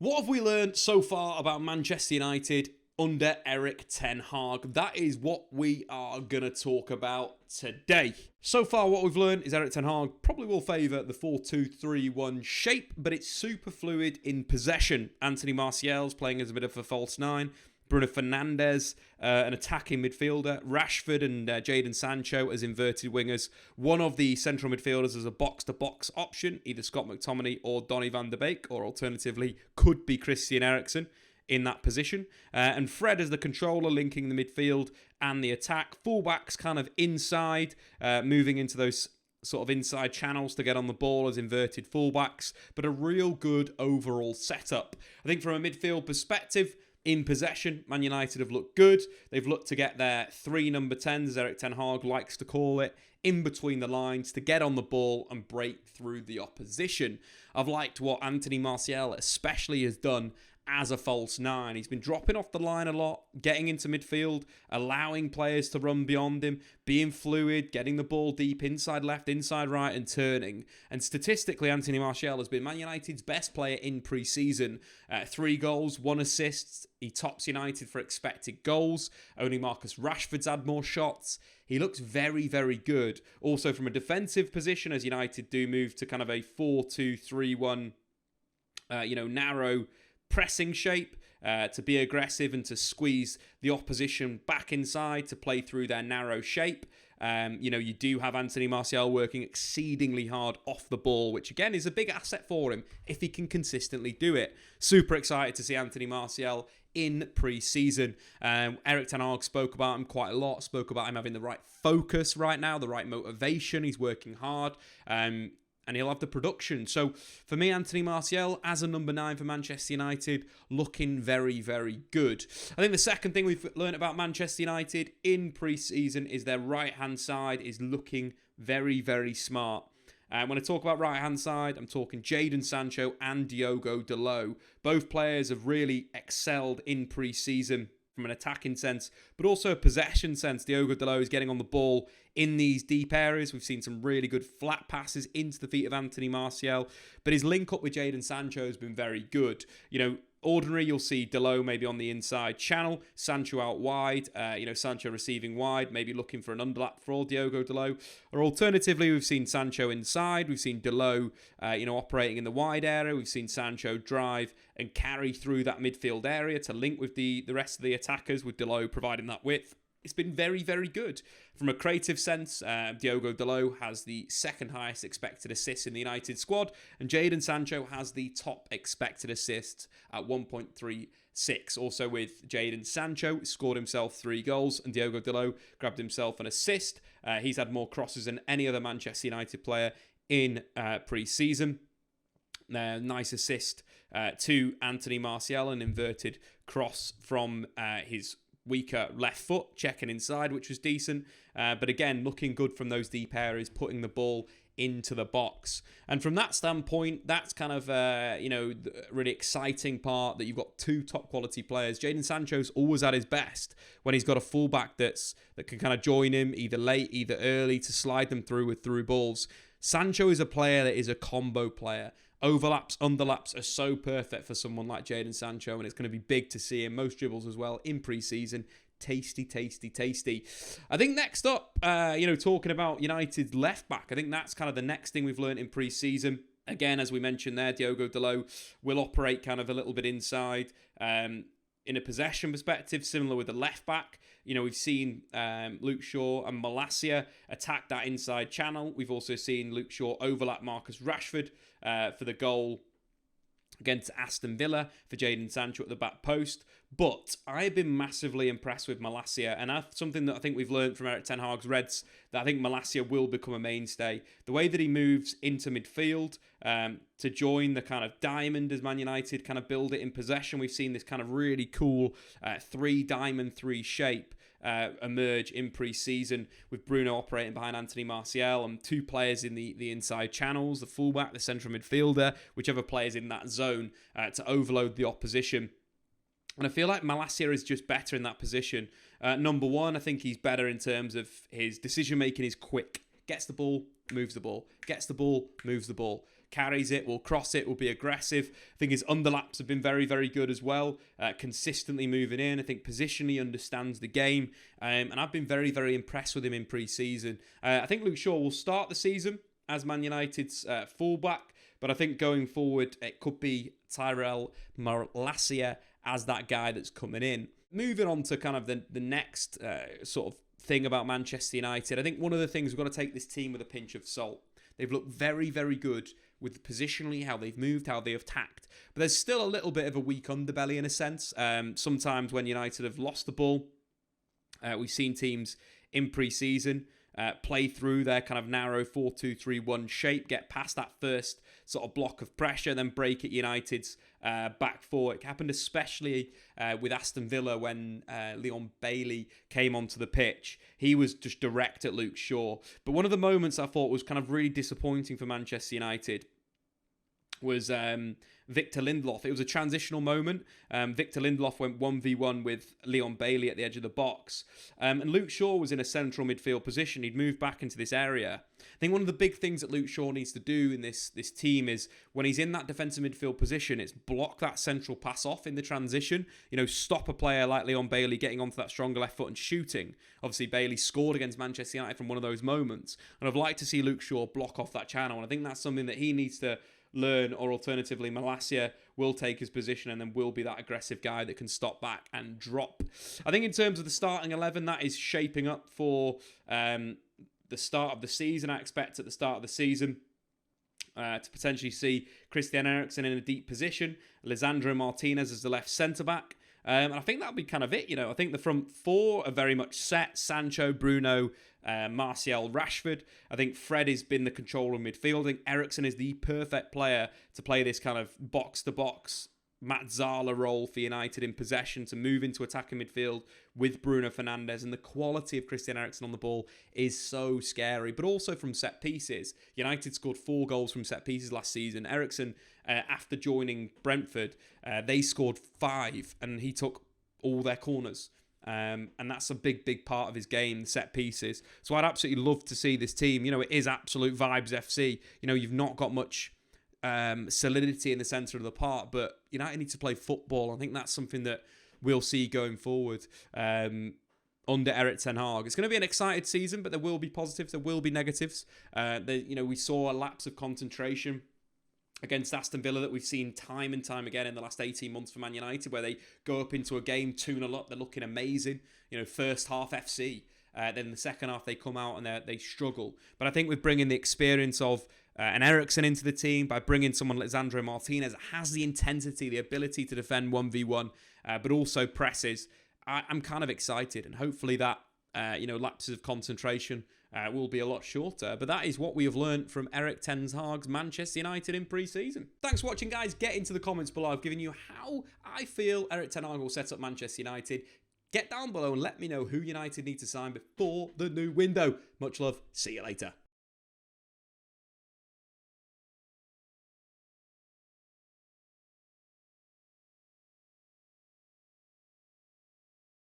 What have we learned so far about Manchester United under Erik ten Hag? That is what we are going to talk about today. So far, what we've learned is Erik ten Hag probably will favour the 4-2-3-1 shape, but it's super fluid in possession. Anthony Martial's playing as a bit of a false nine. Bruno Fernandes, an attacking midfielder. Rashford and Jadon Sancho as inverted wingers. One of the central midfielders as a box-to-box option, either Scott McTominay or Donny van de Beek, or alternatively could be Christian Eriksen in that position. And Fred as the controller, linking the midfield and the attack. Fullbacks kind of inside, moving into those sort of inside channels to get on the ball as inverted fullbacks. But a real good overall setup. I think from a midfield perspective, in possession, Man United have looked good. They've looked to get their three number 10s, as Erik ten Hag likes to call it, in between the lines to get on the ball and break through the opposition. I've liked what Anthony Martial especially has done as a false nine. He's been dropping off the line a lot, getting into midfield, allowing players to run beyond him, being fluid, getting the ball deep inside left, inside right, and turning. And statistically, Anthony Martial has been Man United's best player in pre-season. 3 goals, 1 assist. He tops United for expected goals. Only Marcus Rashford's had more shots. He looks very, very good. Also from a defensive position, as United do move to kind of a 4-2-3-1, narrow pressing shape, to be aggressive and to squeeze the opposition back inside to play through their narrow shape. You do have Anthony Martial working exceedingly hard off the ball, which again is a big asset for him if he can consistently do it. Super excited to see Anthony Martial in pre-season. Erik ten Hag spoke about him quite a lot, spoke about him having the right focus right now, the right motivation. He's working hard. And he'll have the production. So for me, Anthony Martial as a number 9 for Manchester United, looking very, very good. I think the second thing we've learned about Manchester United in pre-season is their right-hand side is looking very, very smart. When I talk about right-hand side, I'm talking Jadon Sancho and Diogo Dalot. Both players have really excelled in pre-season from an attacking sense, but also a possession sense. Diogo Dalot is getting on the ball in these deep areas. We've seen some really good flat passes into the feet of Anthony Martial, but his link up with Jadon Sancho has been very good. Ordinary, you'll see Dalot maybe on the inside channel, Sancho out wide, Sancho receiving wide, maybe looking for an underlap for Diogo Dalot. Or alternatively, we've seen Sancho inside, we've seen Dalot, operating in the wide area, we've seen Sancho drive and carry through that midfield area to link with the rest of the attackers, with Dalot providing that width. It's been very, very good. From a creative sense, Diogo Dalot has the second highest expected assists in the United squad, and Jadon Sancho has the top expected assists at 1.36. Also with Jadon Sancho, scored himself 3 goals, and Diogo Dalot grabbed himself an assist. He's had more crosses than any other Manchester United player in pre-season. Nice assist to Anthony Martial, an inverted cross from his weaker left foot, checking inside, which was decent. But again, looking good from those deep areas, putting the ball into the box. And from that standpoint, that's kind of, the really exciting part, that you've got 2 top quality players. Jadon Sancho's always at his best when he's got a fullback that can kind of join him either late, either early, to slide them through with through balls. Sancho is a player that is a combo player. Overlaps, underlaps are so perfect for someone like Jadon Sancho, and it's going to be big to see him. Most dribbles as well in pre-season. Tasty, tasty, tasty. I think next up, talking about United's left back, I think that's kind of the next thing we've learned in pre-season. Again, as we mentioned there, Diogo Dalot will operate kind of a little bit inside. In a possession perspective, similar with the left back. We've seen Luke Shaw and Malacia attack that inside channel. We've also seen Luke Shaw overlap Marcus Rashford for the goal against Aston Villa for Jadon Sancho at the back post. But I've been massively impressed with Malacia, and something that I think we've learned from Erik ten Hag's Reds, that I think Malacia will become a mainstay. The way that he moves into midfield to join the kind of diamond as Man United kind of build it in possession. We've seen this kind of really cool 3-diamond-3 shape emerge in pre-season, with Bruno operating behind Anthony Martial and 2 players in the inside channels, the fullback, the central midfielder, whichever player's in that zone, to overload the opposition. And I feel like Malacia is just better in that position. Number 1, I think he's better in terms of his decision making is quick. Gets the ball, moves the ball. Gets the ball, moves the ball. carries it, will cross it, will be aggressive. I think his underlaps have been very, very good as well, consistently moving in. I think positionally understands the game, and I've been very, very impressed with him in pre-season. I think Luke Shaw will start the season as Man United's fullback, but I think going forward, it could be Tyrell Malacia as that guy that's coming in. Moving on to kind of the next sort of thing about Manchester United, I think one of the things we've got to take this team with a pinch of salt. They've looked very, very good with positionally, how they've moved, how they have tacked. But there's still a little bit of a weak underbelly in a sense. Sometimes when United have lost the ball, we've seen teams in pre-season play through their kind of narrow 4-2-3-1 shape, get past that first sort of block of pressure, then break at United's back four. It happened especially with Aston Villa when Leon Bailey came onto the pitch. He was just direct at Luke Shaw. But one of the moments I thought was kind of really disappointing for Manchester United was Victor Lindelof. It was a transitional moment. Victor Lindelof went 1v1 with Leon Bailey at the edge of the box. And Luke Shaw was in a central midfield position. He'd moved back into this area. I think one of the big things that Luke Shaw needs to do in this team is when he's in that defensive midfield position, it's block that central pass off in the transition. Stop a player like Leon Bailey getting onto that stronger left foot and shooting. Obviously, Bailey scored against Manchester United from one of those moments. And I'd like to see Luke Shaw block off that channel. And I think that's something that he needs to learn, or alternatively Malacia will take his position and then will be that aggressive guy that can stop back and drop. I think in terms of the starting 11, that is shaping up for the start of the season. I expect at the start of the season to potentially see Christian Eriksen in a deep position, Lisandro Martinez as the left centre-back. And I think that'll be kind of it. I think the front four are very much set. Sancho, Bruno, Martial, Rashford. I think Fred has been the controller of midfield. I think Eriksen is the perfect player to play this kind of box-to-box Matt Zala role for United in possession, to move into attacking midfield with Bruno Fernandes. And the quality of Christian Eriksen on the ball is so scary, but also from set pieces. United scored 4 goals from set pieces last season. Eriksen, after joining Brentford, they scored 5 and he took all their corners. And that's a big, big part of his game, set pieces. So I'd absolutely love to see this team. It is absolute vibes FC. You've not got much solidity in the centre of the park, but United need to play football. I think that's something that we'll see going forward under Erik ten Hag. It's going to be an excited season, but there will be positives, there will be negatives. We saw a lapse of concentration against Aston Villa that we've seen time and time again in the last 18 months for Man United, where they go up into a game 2-0 up, they're looking amazing. First half FC. Then in the second half, they come out and they struggle. But I think with bringing the experience of an Eriksen into the team, by bringing someone like Lisandro Martinez that has the intensity, the ability to defend 1v1, but also presses, I'm kind of excited. And hopefully that, lapses of concentration will be a lot shorter. But that is what we have learned from Erik ten Hag's Manchester United in pre-season. Thanks for watching, guys. Get into the comments below. I've given you how I feel Erik ten Hag will set up Manchester United. Get down below and let me know who United need to sign before the new window. Much love. See you later.